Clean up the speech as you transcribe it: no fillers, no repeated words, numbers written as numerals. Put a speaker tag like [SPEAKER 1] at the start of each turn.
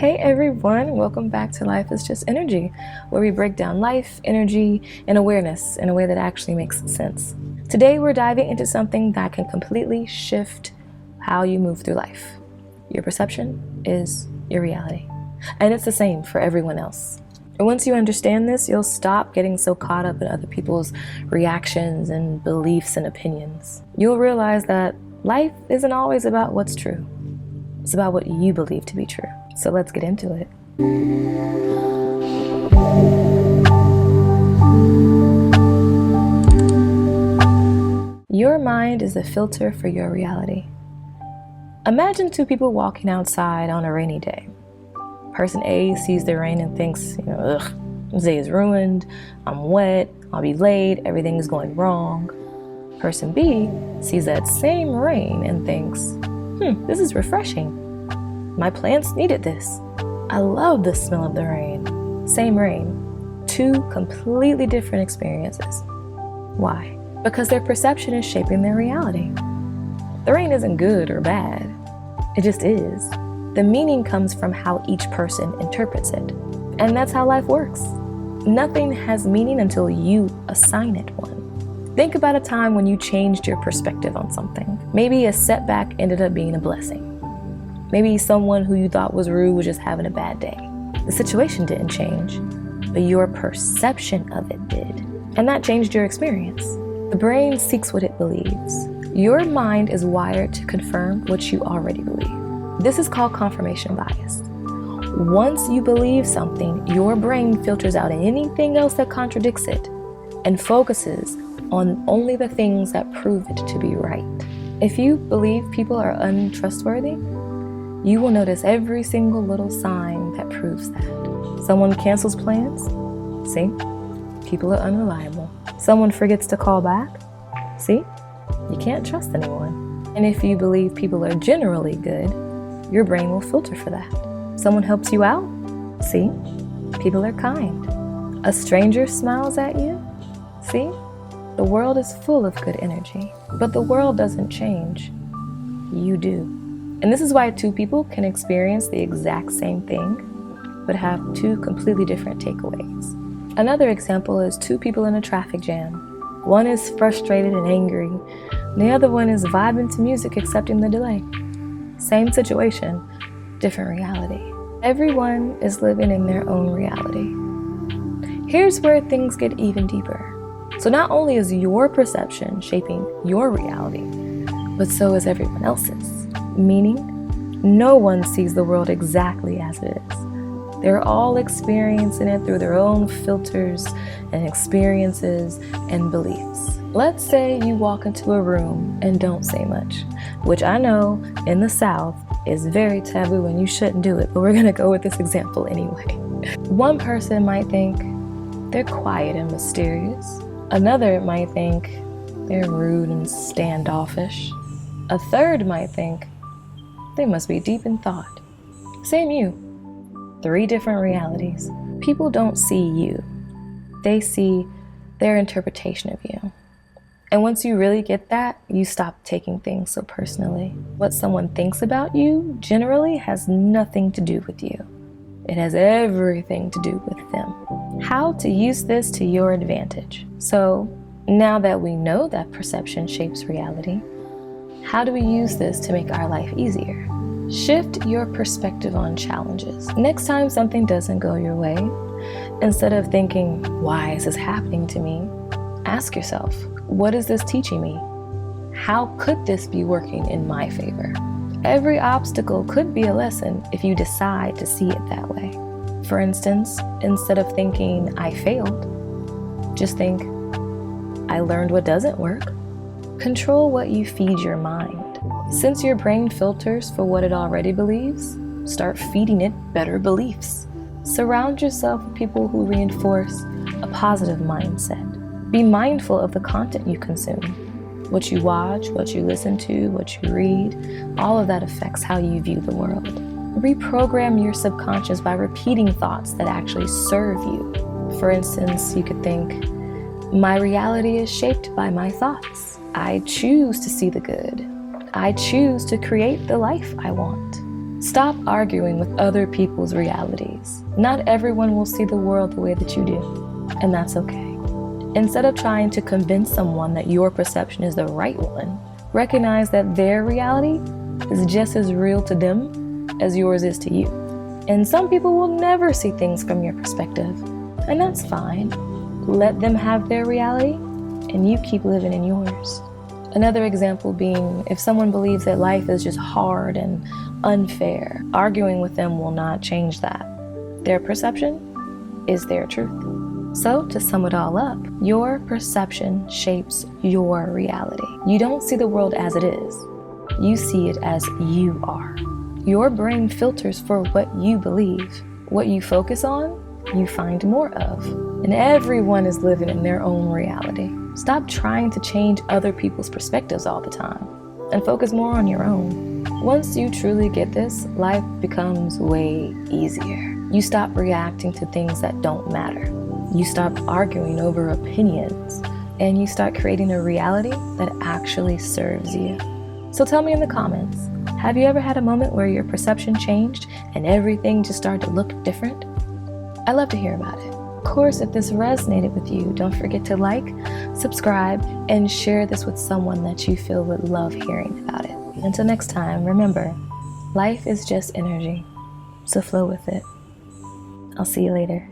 [SPEAKER 1] Hey everyone, welcome back to Life is Just Energy, where we break down life, energy, and awareness in a way that actually makes sense. Today we're diving into something that can completely shift how you move through life. Your perception is your reality, and it's the same for everyone else. And once you understand this, you'll stop getting so caught up in other people's reactions and beliefs and opinions. You'll realize that life isn't always about what's true. It's about what you believe to be true. So let's get into it. Your mind is the filter for your reality. Imagine two people walking outside on a rainy day. Person A sees the rain and thinks, ugh, this day is ruined, I'm wet, I'll be late, everything is going wrong. Person B sees that same rain and thinks, this is refreshing. My plants needed this. I love the smell of the rain. Same rain. Two completely different experiences. Why? Because their perception is shaping their reality. The rain isn't good or bad. It just is. The meaning comes from how each person interprets it. And that's how life works. Nothing has meaning until you assign it one. Think about a time when you changed your perspective on something. Maybe a setback ended up being a blessing. Maybe someone who you thought was rude was just having a bad day. The situation didn't change, but your perception of it did. And that changed your experience. The brain seeks what it believes. Your mind is wired to confirm what you already believe. This is called confirmation bias. Once you believe something, your brain filters out anything else that contradicts it and focuses on only the things that prove it to be right. If you believe people are untrustworthy, you will notice every single little sign that proves that. Someone cancels plans? See? People are unreliable. Someone forgets to call back? See? You can't trust anyone. And if you believe people are generally good, your brain will filter for that. Someone helps you out? See? People are kind. A stranger smiles at you? See? The world is full of good energy. But the world doesn't change. You do. And this is why two people can experience the exact same thing, but have two completely different takeaways. Another example is two people in a traffic jam. One is frustrated and angry, and the other one is vibing to music, accepting the delay. Same situation, different reality. Everyone is living in their own reality. Here's where things get even deeper. So not only is your perception shaping your reality, but so is everyone else's. Meaning, no one sees the world exactly as it is. They're all experiencing it through their own filters and experiences and beliefs. Let's say you walk into a room and don't say much, which I know in the South is very taboo and you shouldn't do it, but we're gonna go with this example anyway. One person might think they're quiet and mysterious. Another might think they're rude and standoffish. A third might think they must be deep in thought. Same you. Three different realities. People don't see you. They see their interpretation of you. And once you really get that, you stop taking things so personally. What someone thinks about you generally has nothing to do with you. It has everything to do with them. How to use this to your advantage. So now that we know that perception shapes reality, how do we use this to make our life easier? Shift your perspective on challenges. Next time something doesn't go your way, instead of thinking, why is this happening to me? Ask yourself, what is this teaching me? How could this be working in my favor? Every obstacle could be a lesson if you decide to see it that way. For instance, instead of thinking, I failed, just think, I learned what doesn't work. Control what you feed your mind. Since your brain filters for what it already believes, start feeding it better beliefs. Surround yourself with people who reinforce a positive mindset. Be mindful of the content you consume. What you watch, what you listen to, what you read, all of that affects how you view the world. Reprogram your subconscious by repeating thoughts that actually serve you. For instance, you could think, my reality is shaped by my thoughts. I choose to see the good. I choose to create the life I want. Stop arguing with other people's realities. Not everyone will see the world the way that you do, and that's okay. Instead of trying to convince someone that your perception is the right one, recognize that their reality is just as real to them as yours is to you. And some people will never see things from your perspective, and that's fine. Let them have their reality, and you keep living in yours. Another example being, if someone believes that life is just hard and unfair, arguing with them will not change that. Their perception is their truth. So, to sum it all up, your perception shapes your reality. You don't see the world as it is. You see it as you are. Your brain filters for what you believe. What you focus on, you find more of. And everyone is living in their own reality. Stop trying to change other people's perspectives all the time and focus more on your own. Once you truly get this, life becomes way easier. You stop reacting to things that don't matter. You stop arguing over opinions, and you start creating a reality that actually serves you. So tell me in the comments, have you ever had a moment where your perception changed and everything just started to look different? I'd love to hear about it. Of course, if this resonated with you, don't forget to like, subscribe, and share this with someone that you feel would love hearing about it. Until next time, remember, life is just energy, so flow with it. I'll see you later.